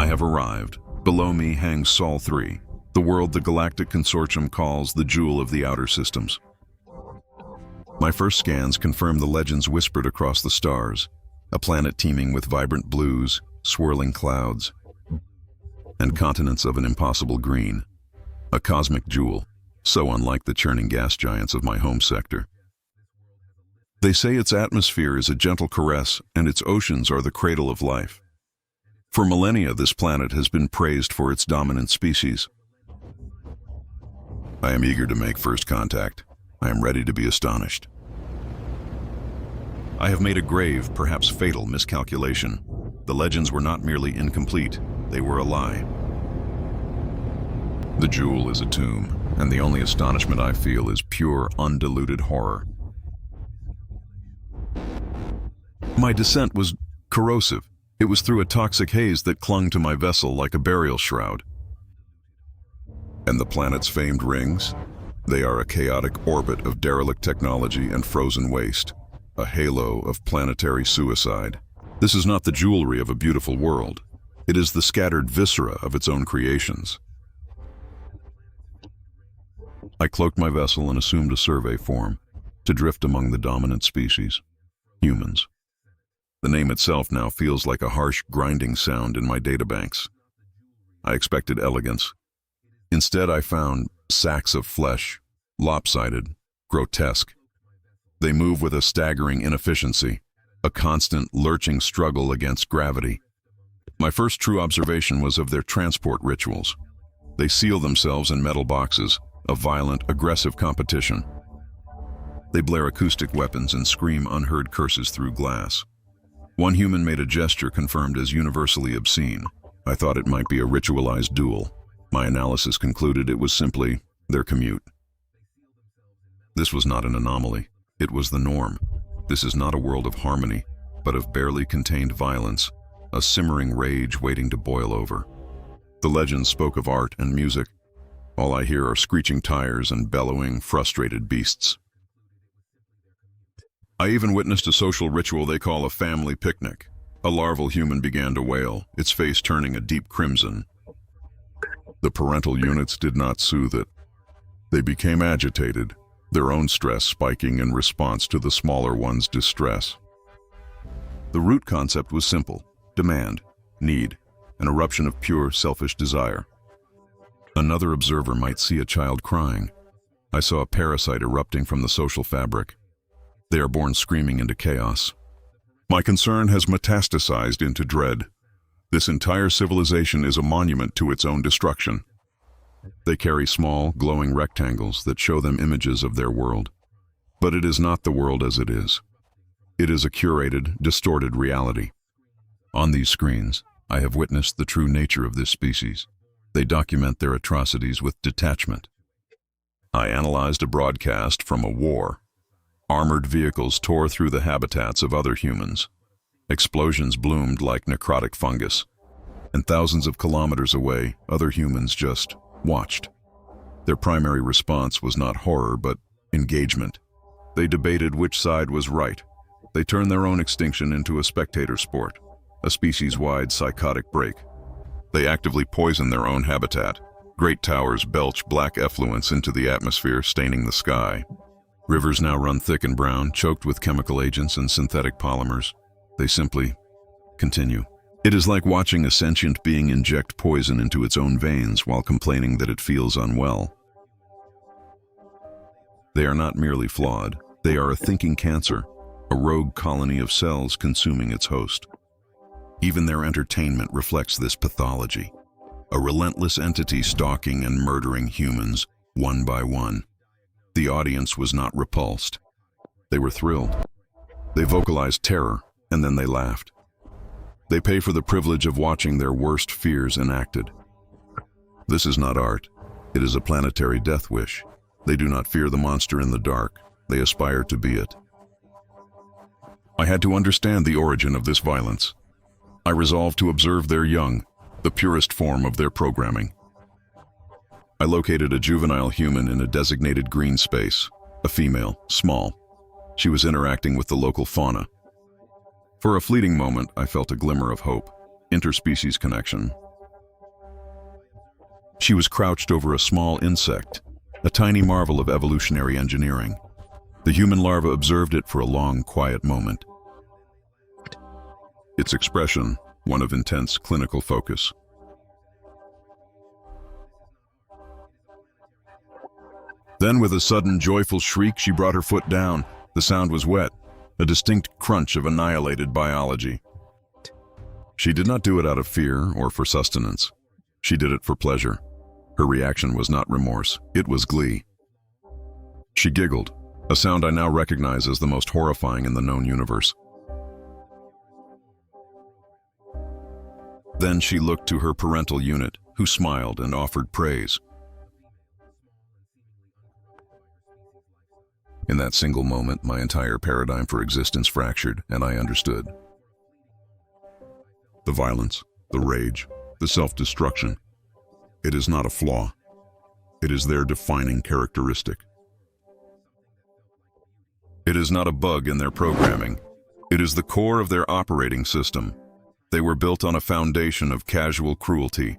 I have arrived. Below me hangs Sol 3, the world the Galactic Consortium calls the jewel of the outer systems. My first scans confirm the legends whispered across the stars, a planet teeming with vibrant blues, swirling clouds, and continents of an impossible green. A cosmic jewel, so unlike the churning gas giants of my home sector. They say its atmosphere is a gentle caress and its oceans are the cradle of life. For millennia, this planet has been praised for its dominant species. I am eager to make first contact. I am ready to be astonished. I have made a grave, perhaps fatal, miscalculation. The legends were not merely incomplete, they were a lie. The jewel is a tomb, and the only astonishment I feel is pure, undiluted horror. My descent was corrosive. It was through a toxic haze that clung to my vessel like a burial shroud. And the planet's famed rings? They are a chaotic orbit of derelict technology and frozen waste, a halo of planetary suicide. This is not the jewelry of a beautiful world. It is the scattered viscera of its own creations. I cloaked my vessel and assumed a survey form, to drift among the dominant species, humans. The name itself now feels like a harsh, grinding sound in my databanks. I expected elegance. Instead, I found sacks of flesh, lopsided, grotesque. They move with a staggering inefficiency, a constant, lurching struggle against gravity. My first true observation was of their transport rituals. They seal themselves in metal boxes, a violent, aggressive competition. They blare acoustic weapons and scream unheard curses through glass. One human made a gesture confirmed as universally obscene. I thought it might be a ritualized duel. My analysis concluded it was simply their commute. This was not an anomaly. It was the norm. This is not a world of harmony, but of barely contained violence, a simmering rage waiting to boil over. The legends spoke of art and music. All I hear are screeching tires and bellowing, frustrated beasts. I even witnessed a social ritual they call a family picnic. A larval human began to wail, its face turning a deep crimson. The parental units did not soothe it. They became agitated, their own stress spiking in response to the smaller one's distress. The root concept was simple: demand, need, an eruption of pure, selfish desire. Another observer might see a child crying. I saw a parasite erupting from the social fabric. They are born screaming into chaos. My concern has metastasized into dread. This entire civilization is a monument to its own destruction. They carry small, glowing rectangles that show them images of their world. But it is not the world as it is. It is a curated, distorted reality. On these screens, I have witnessed the true nature of this species. They document their atrocities with detachment. I analyzed a broadcast from a war. Armored vehicles tore through the habitats of other humans. Explosions bloomed like necrotic fungus. And thousands of kilometers away, other humans just watched. Their primary response was not horror, but engagement. They debated which side was right. They turned their own extinction into a spectator sport, a species-wide psychotic break. They actively poison their own habitat. Great towers belch black effluents into the atmosphere, staining the sky. Rivers now run thick and brown, choked with chemical agents and synthetic polymers. They simply continue. It is like watching a sentient being inject poison into its own veins while complaining that it feels unwell. They are not merely flawed. They are a thinking cancer, a rogue colony of cells consuming its host. Even their entertainment reflects this pathology. A relentless entity stalking and murdering humans, one by one. The audience was not repulsed. They were thrilled. They vocalized terror, and then they laughed. They pay for the privilege of watching their worst fears enacted. This is not art. It is a planetary death wish. They do not fear the monster in the dark. They aspire to be it. I had to understand the origin of this violence. I resolved to observe their young, the purest form of their programming. I located a juvenile human in a designated green space, a female, small. She was interacting with the local fauna. For a fleeting moment, I felt a glimmer of hope, interspecies connection, She was crouched over a small insect, a tiny marvel of evolutionary engineering. The human larva observed it for a long, quiet moment. Its expression, one of intense clinical focus. Then, with a sudden, joyful shriek, she brought her foot down. The sound was wet, a distinct crunch of annihilated biology. She did not do it out of fear or for sustenance. She did it for pleasure. Her reaction was not remorse, it was glee. She giggled, a sound I now recognize as the most horrifying in the known universe. Then she looked to her parental unit, who smiled and offered praise. In that single moment, my entire paradigm for existence fractured, and I understood. The violence, the rage, the self-destruction. It is not a flaw. It is their defining characteristic. It is not a bug in their programming. It is the core of their operating system. They were built on a foundation of casual cruelty.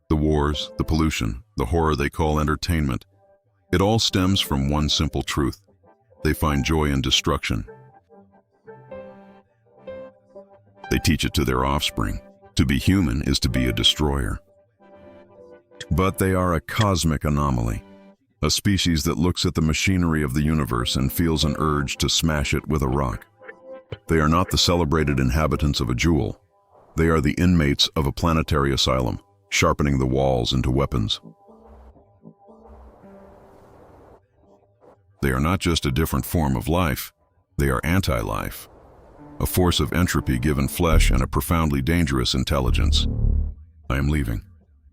The wars, the pollution, the horror they call entertainment. It all stems from one simple truth. They find joy in destruction. They teach it to their offspring. To be human is to be a destroyer. But they are a cosmic anomaly, a species that looks at the machinery of the universe and feels an urge to smash it with a rock. They are not the celebrated inhabitants of a jewel. They are the inmates of a planetary asylum, sharpening the walls into weapons. They are not just a different form of life, they are anti-life, a force of entropy given flesh and a profoundly dangerous intelligence. I am leaving.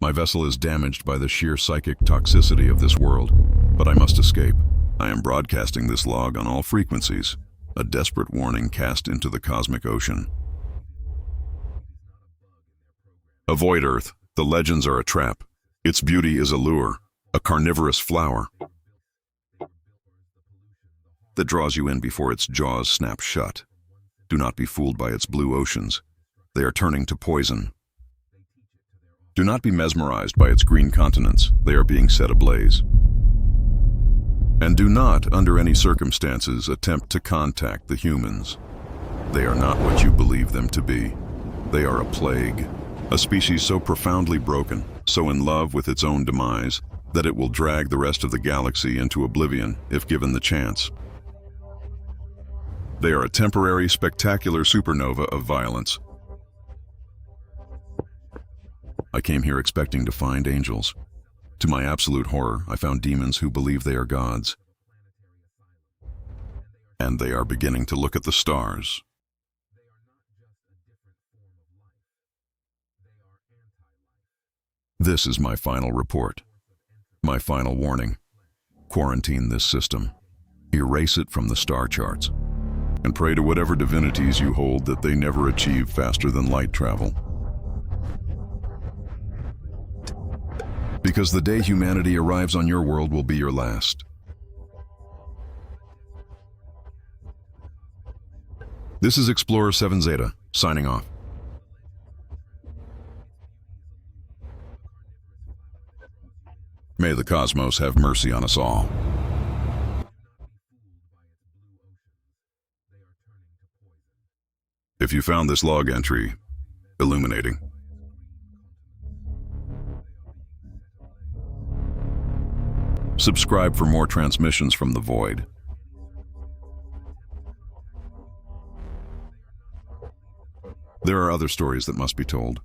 My vessel is damaged by the sheer psychic toxicity of this world, but I must escape. I am broadcasting this log on all frequencies, a desperate warning cast into the cosmic ocean. Avoid Earth. The legends are a trap. Its beauty is a lure, a carnivorous flower that draws you in before its jaws snap shut. Do not be fooled by its blue oceans. They are turning to poison. Do not be mesmerized by its green continents. They are being set ablaze. And do not, under any circumstances, attempt to contact the humans. They are not what you believe them to be. They are a plague, a species so profoundly broken, so in love with its own demise, that it will drag the rest of the galaxy into oblivion if given the chance. They are a temporary, spectacular supernova of violence. I came here expecting to find angels. To my absolute horror, I found demons who believe they are gods. And they are beginning to look at the stars. This is my final report. My final warning. Quarantine this system. Erase it from the star charts. And pray to whatever divinities you hold that they never achieve faster than light travel. Because the day humanity arrives on your world will be your last. This is Explorer 7 Zeta, signing off. May the cosmos have mercy on us all. If you found this log entry illuminating, subscribe for more transmissions from the void. There are other stories that must be told.